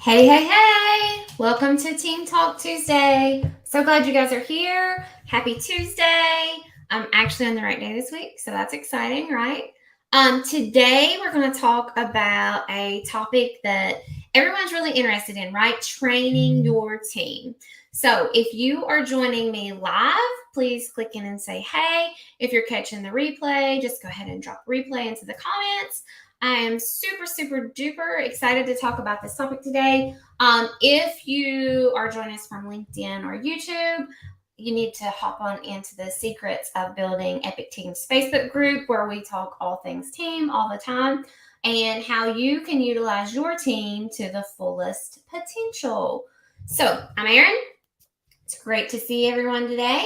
Hey, hey, hey! Welcome to Team Talk Tuesday. So glad you guys are here. Happy Tuesday. I'm actually on the right day this week, so that's exciting, right? Today we're going to talk about a topic that everyone's really interested in, right? Training your team. So if you are joining me live, please click in and say hey. If you're catching the replay, just go ahead and drop replay into the comments. I am super, super duper excited to talk about this topic today. If you are joining us from LinkedIn or YouTube, you need to hop on into the Secrets of Building Epic Teams Facebook group where we talk all things team all the time and how you can utilize your team to the fullest potential. So, I'm Erin. It's great to see everyone today.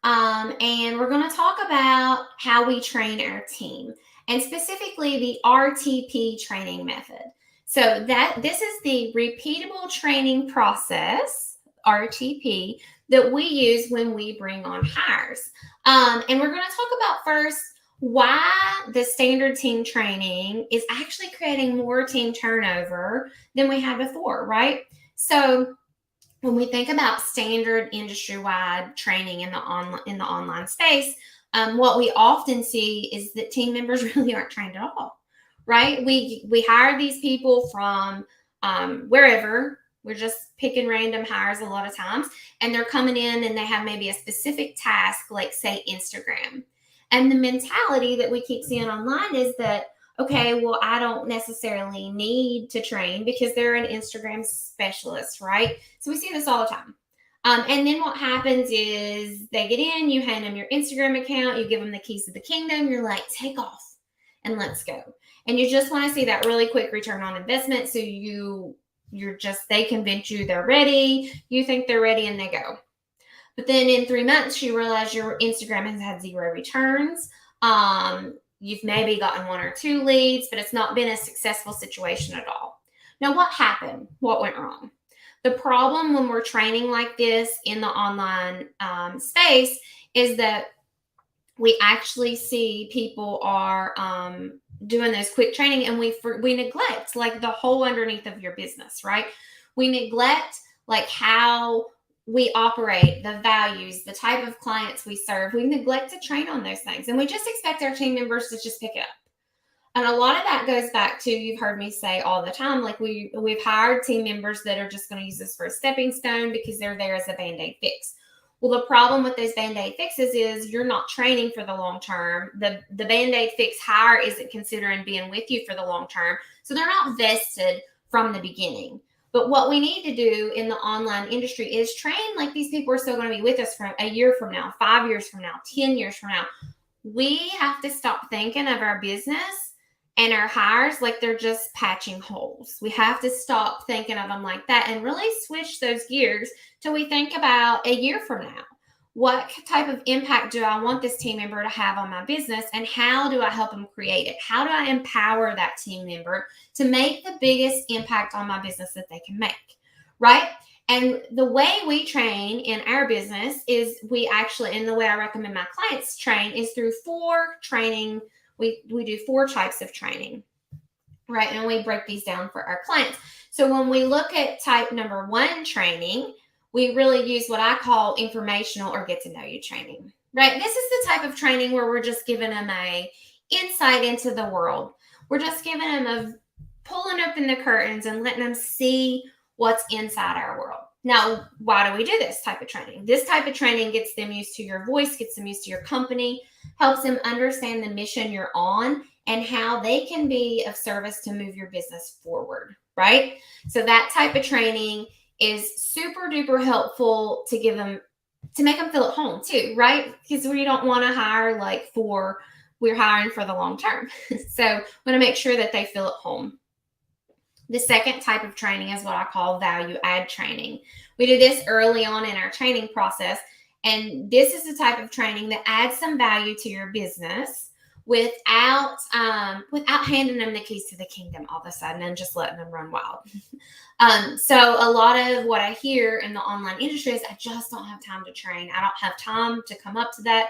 And we're going to talk about how we train our team and specifically the RTP training method. So this is the repeatable training process, RTP, that we use when we bring on hires. And we're going to talk about first why the standard team training is actually creating more team turnover than we had before, right? So when we think about standard industry-wide training in the online space, what we often see is that team members really aren't trained at all, right? We hire these people from wherever. We're just picking random hires a lot of times, and they're coming in and they have maybe a specific task, like say Instagram. And the mentality that we keep seeing online is that, okay, well, I don't necessarily need to train because they're an Instagram specialist, right? So we see this all the time. And then what happens is they get in, you hand them your Instagram account, you give them the keys to the kingdom, you're like, take off and let's go. And you just want to see that really quick return on investment. So they convince you they're ready, you think they're ready, and they go. But then in 3 months, you realize your Instagram has had 0 returns. You've maybe gotten 1 or 2 leads, but it's not been a successful situation at all. Now, what happened? What went wrong? The problem when we're training like this in the online space is that we actually see people are doing this quick training and we neglect like the whole underneath of your business, right? We neglect like how we operate, the values, the type of clients we serve. We neglect to train on those things. And we just expect our team members to just pick it up. And a lot of that goes back to, you've heard me say all the time, like we've hired team members that are just going to use this for a stepping stone because they're there as a BandAid fix. Well, the problem with those BandAid fixes is you're not training for the long term. The BandAid fix hire isn't considering being with you for the long term. So they're not vested from the beginning. But what we need to do in the online industry is train like these people are still going to be with us for a year from now, 5 years from now, 10 years from now. We have to stop thinking of our business and our hires like they're just patching holes. We have to stop thinking of them like that and really switch those gears till we think about a year from now. What type of impact do I want this team member to have on my business, and how do I help them create it? How do I empower that team member to make the biggest impact on my business that they can make, right? And the way we train in our business is and the way I recommend my clients train is through 4 training. We do 4 types of training, right? And we break these down for our clients. So when we look at type number 1 training, we really use what I call informational or get to know you training, right? This is the type of training where we're just giving them a insight into the world. We're just giving them pulling open the curtains and letting them see what's inside our world. Now, why do we do this type of training? This type of training gets them used to your voice, gets them used to your company, helps them understand the mission you're on and how they can be of service to move your business forward, right? So that type of training is super duper helpful to make them feel at home too, right? Because we don't want to hire we're hiring for the long term. So we want to make sure that they feel at home. The second type of training is what I call value add training. We do this early on in our training process. And this is the type of training that adds some value to your business without handing them the keys to the kingdom all of a sudden and just letting them run wild. So a lot of what I hear in the online industry is I just don't have time to train. I don't have time to come up to that.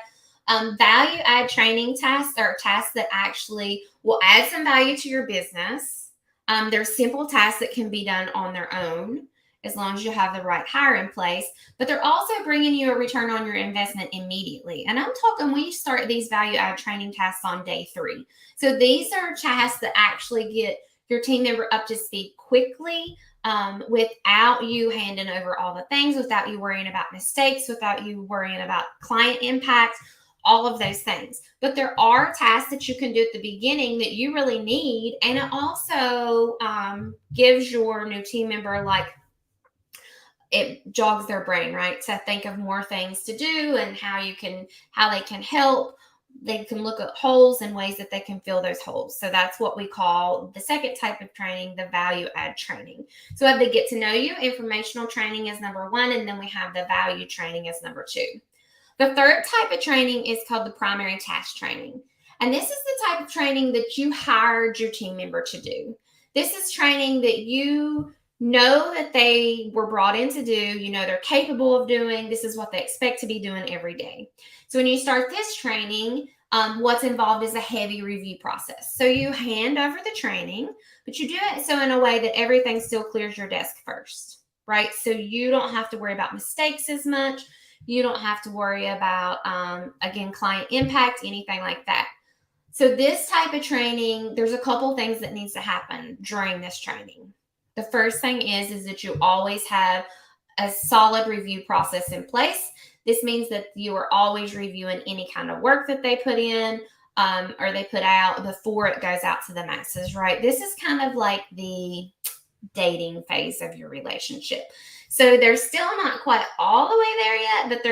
Value add training tasks are tasks that actually will add some value to your business. There's simple tasks that can be done on their own as long as you have the right hire in place. But they're also bringing you a return on your investment immediately. And I'm talking, we start these value add training tasks on day 3. So these are tasks that actually get your team member up to speed quickly, without you handing over all the things, without you worrying about mistakes, without you worrying about client impact, all of those things. But there are tasks that you can do at the beginning that you really need. And it also gives your new team member, like, it jogs their brain, right, to think of more things to do and how they can help. They can look at holes and ways that they can fill those holes. So that's what we call the second type of training, the value add training. So we have the get to know you, informational training as number 1, and then we have the value training as number 2. The third type of training is called the primary task training. And this is the type of training that you hired your team member to do. This is training that you know that they were brought in to do, they're capable of doing. This is what they expect to be doing every day. So when you start this training, what's involved is a heavy review process. So you hand over the training, but you do it so in a way that everything still clears your desk first, right? So you don't have to worry about mistakes as much. You don't have to worry about, again, client impact, anything like that. So this type of training, there's a couple things that needs to happen during this training. The first thing is that you always have a solid review process in place. This means that you are always reviewing any kind of work that they put in, or they put out before it goes out to the masses, right? This is kind of like the dating phase of your relationship. So they're still not quite all the way there yet, but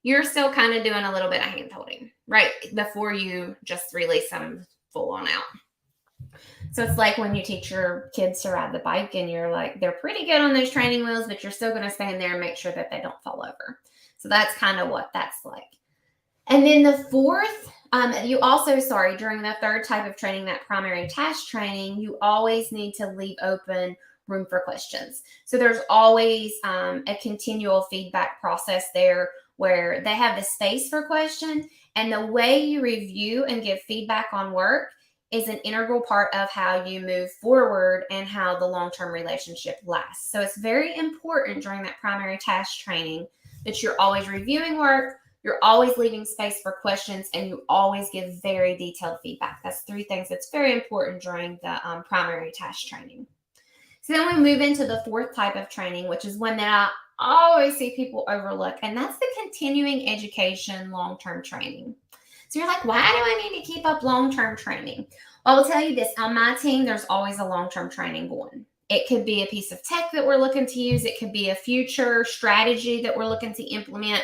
you're still kind of doing a little bit of hand holding, right? Before you just release them full on out. So it's like when you teach your kids to ride the bike and you're like, they're pretty good on those training wheels, but you're still going to stand there and make sure that they don't fall over. So that's kind of what that's like. And then the fourth, during the third type of training, that primary task training, you always need to leave open room for questions. So there's always a continual feedback process there where they have the space for question. And the way you review and give feedback on work is an integral part of how you move forward and how the long-term relationship lasts. So it's very important during that primary task training that you're always reviewing work, you're always leaving space for questions, and you always give very detailed feedback. That's 3 things that's very important during the primary task training. So then we move into the fourth type of training, which is one that I always see people overlook, and that's the continuing education long-term training. So you're like, why do I need to keep up long-term training? Well, I will tell you this. On my team, there's always a long-term training going. It could be a piece of tech that we're looking to use. It could be a future strategy that we're looking to implement,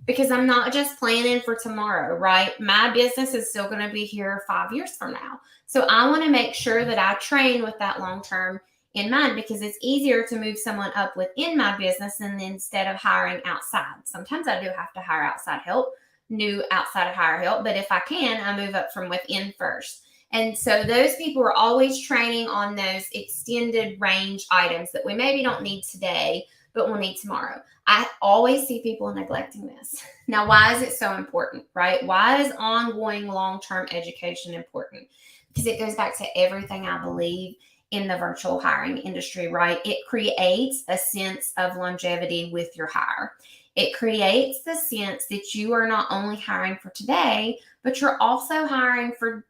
because I'm not just planning for tomorrow, right? My business is still going to be here 5 years from now. So I want to make sure that I train with that long-term in mind, because it's easier to move someone up within my business than instead of hiring outside. Sometimes I do have to hire outside help, new outside hire help, but if I can, I move up from within first. And so those people are always training on those extended range items that we maybe don't need today, but we'll need tomorrow. I always see people neglecting this. Now, why is it so important, right? Why is ongoing long-term education important? Because it goes back to everything I believe in the virtual hiring industry, right? It creates a sense of longevity with your hire. It creates the sense that you are not only hiring for today, but you're also hiring for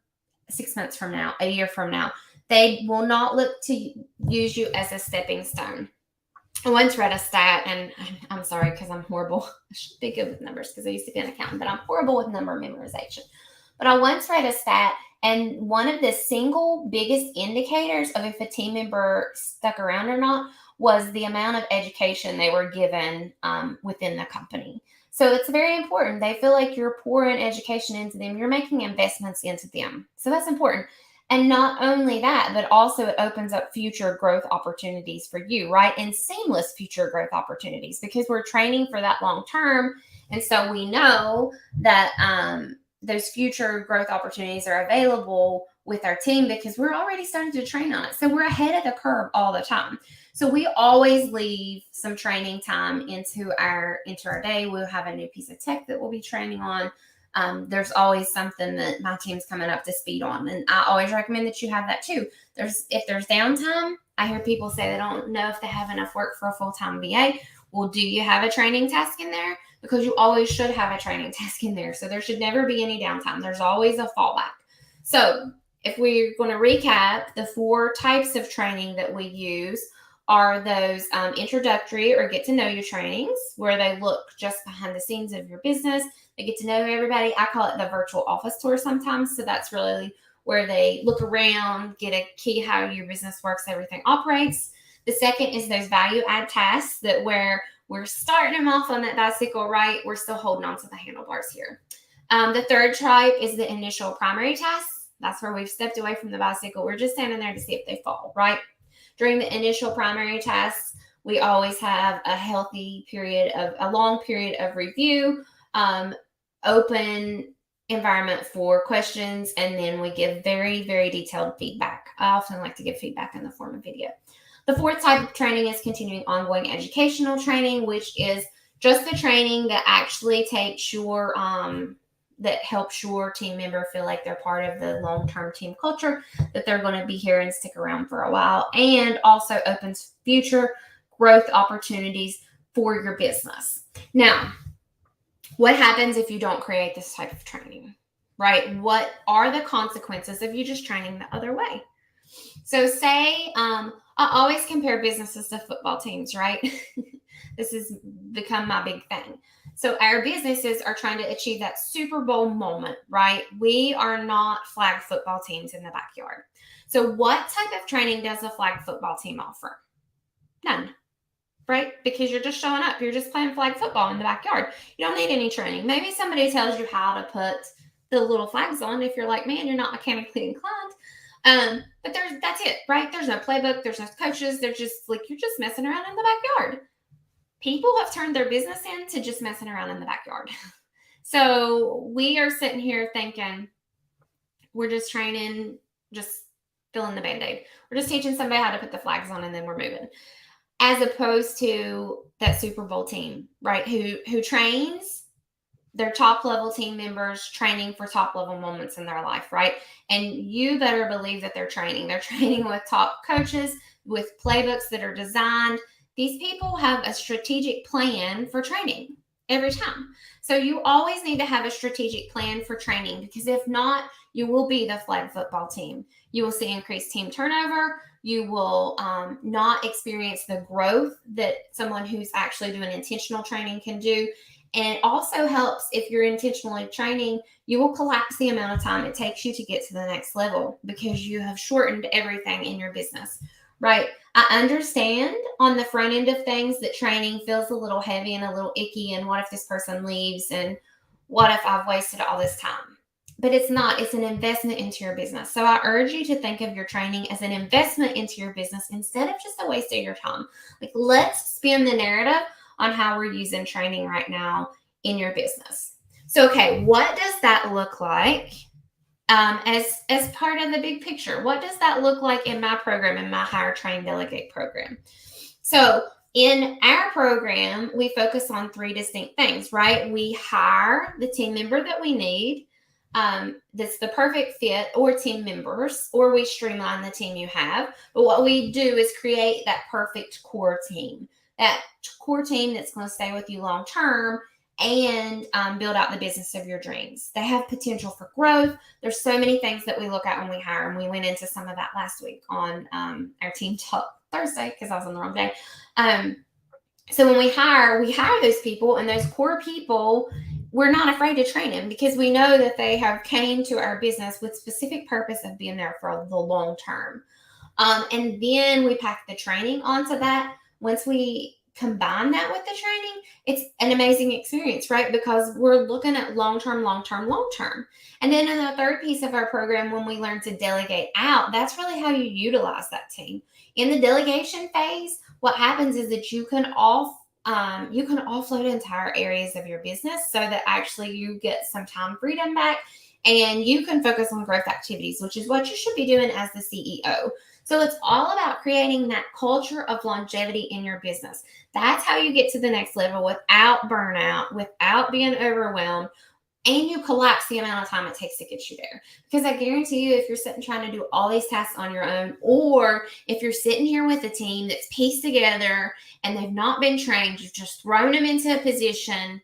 6 months from now, a year from now. They will not look to use you as a stepping stone. I once read a stat, and I'm sorry because I'm horrible. I should be good with numbers because I used to be an accountant, but I'm horrible with number memorization. But I once read a stat, and one of the single biggest indicators of if a team member stuck around or not was the amount of education they were given within the company. So it's very important. They feel like you're pouring education into them. You're making investments into them. So that's important. And not only that, but also it opens up future growth opportunities for you, right? And seamless future growth opportunities, because we're training for that long term. And so we know that those future growth opportunities are available with our team because we're already starting to train on it. So we're ahead of the curve all the time. So we always leave some training time into our day. We'll have a new piece of tech that we'll be training on. There's always something that my team's coming up to speed on. And I always recommend that you have that too. If there's downtime, I hear people say they don't know if they have enough work for a full-time VA. Well, do you have a training task in there? Because you always should have a training task in there. So there should never be any downtime. There's always a fallback. So if we're going to recap, the 4 types of training that we use are those introductory or get to know you trainings, where they look just behind the scenes of your business. They get to know everybody. I call it the virtual office tour sometimes. So that's really where they look around, get a key how your business works, everything operates. The second is those value add tasks that where we're starting them off on that bicycle, right? We're still holding on to the handlebars here. The third type is the initial primary tasks. That's where we've stepped away from the bicycle. We're just standing there to see if they fall, right? During the initial primary tasks, we always have a long period of review, open environment for questions, and then we give very, very detailed feedback. I often like to give feedback in the form of video. The fourth type of training is continuing ongoing educational training, which is just the training that actually takes that helps your team member feel like they're part of the long-term team culture, that they're going to be here and stick around for a while, and also opens future growth opportunities for your business. Now, what happens if you don't create this type of training, right? What are the consequences of you just training the other way? So say, I always compare businesses to football teams, right? This has become my big thing. So our businesses are trying to achieve that Super Bowl moment, right? We are not flag football teams in the backyard. So what type of training does a flag football team offer? None, right? Because you're just showing up. You're just playing flag football in the backyard. You don't need any training. Maybe somebody tells you how to put the little flags on if you're like, man, you're not mechanically inclined. But that's it, right? There's no playbook. There's no coaches. They're just like, you're just messing around in the backyard. People have turned their business into just messing around in the backyard. So we are sitting here thinking we're just training, just filling the BandAid. We're just teaching somebody how to put the flags on and then we're moving. As opposed to that Super Bowl team, right? Who trains their top level team members, training for top level moments in their life, right? And you better believe that they're training. They're training with top coaches, with playbooks that are designed. These people have a strategic plan for training every time. So you always need to have a strategic plan for training, because if not, you will be the flag football team. You will see increased team turnover. You will not experience the growth that someone who's actually doing intentional training can do. And it also helps if you're intentionally training, you will collapse the amount of time it takes you to get to the next level because you have shortened everything in your business, right? I understand on the front end of things that training feels a little heavy and a little icky. And what if this person leaves? And what if I've wasted all this time? But it's not. It's an investment into your business. So I urge you to think of your training as an investment into your business instead of just a waste of your time. Like, let's spin the narrative on how we're using training right now in your business. So, okay, what does that look like as part of the big picture? What does that look like in my program, in my Hire, Train, Delegate program? So in our program, we focus on 3 distinct things, right? We hire the team member that we need, that's the perfect fit, or team members, or we streamline the team you have. But what we do is create that perfect core team, that core team that's going to stay with you long term and build out the business of your dreams. They have potential for growth. There's so many things that we look at when we hire, and we went into some of that last week on our Team Talk Thursday because I was on the wrong day. So when we hire those people, and those core people, we're not afraid to train them because we know that they have came to our business with specific purpose of being there for the long term. And then we pack the training onto that. Once we combine that with the training, it's an amazing experience, right? Because we're looking at long-term. And then in the third piece of our program, when we learn to delegate out, that's really how you utilize that team. In the delegation phase, what happens is that you can offload entire areas of your business so that actually you get some time freedom back and you can focus on growth activities, which is what you should be doing as the CEO. So it's all about creating that culture of longevity in your business. That's how you get to the next level without burnout, without being overwhelmed, and you collapse the amount of time it takes to get you there. Because I guarantee you, if you're sitting trying to do all these tasks on your own, or if you're sitting here with a team that's pieced together and they've not been trained, you've just thrown them into a position,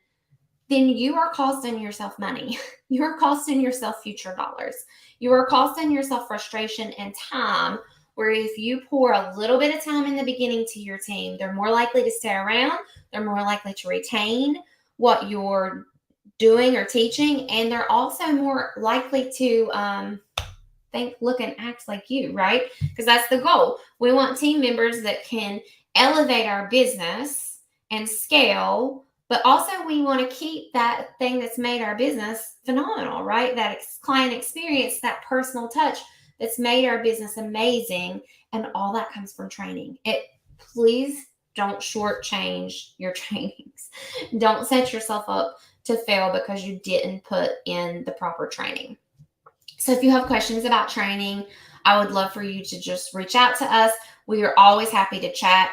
then you are costing yourself money. You are costing yourself future dollars. You are costing yourself frustration and time, where if you pour a little bit of time in the beginning to your team, they're more likely to stay around, they're more likely to retain what you're doing or teaching, and they're also more likely to think, look, and act like you, right? Because that's the goal. We want team members that can elevate our business and scale, but also we want to keep that thing that's made our business phenomenal, right? That client experience, that personal touch that's made our business amazing, and all that comes from training. Please don't shortchange your trainings. Don't set yourself up to fail because you didn't put in the proper training. So if you have questions about training, I would love for you to just reach out to us. We are always happy to chat.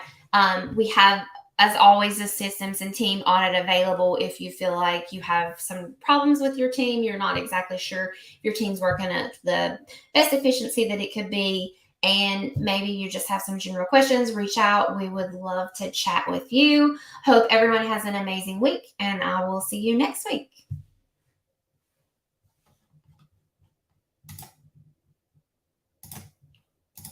We have, as always, a systems and team audit available if you feel like you have some problems with your team. You're not exactly sure if your team's working at the best efficiency that it could be, and maybe you just have some general questions. Reach out. We would love to chat with you. Hope everyone has an amazing week, and I will see you next week.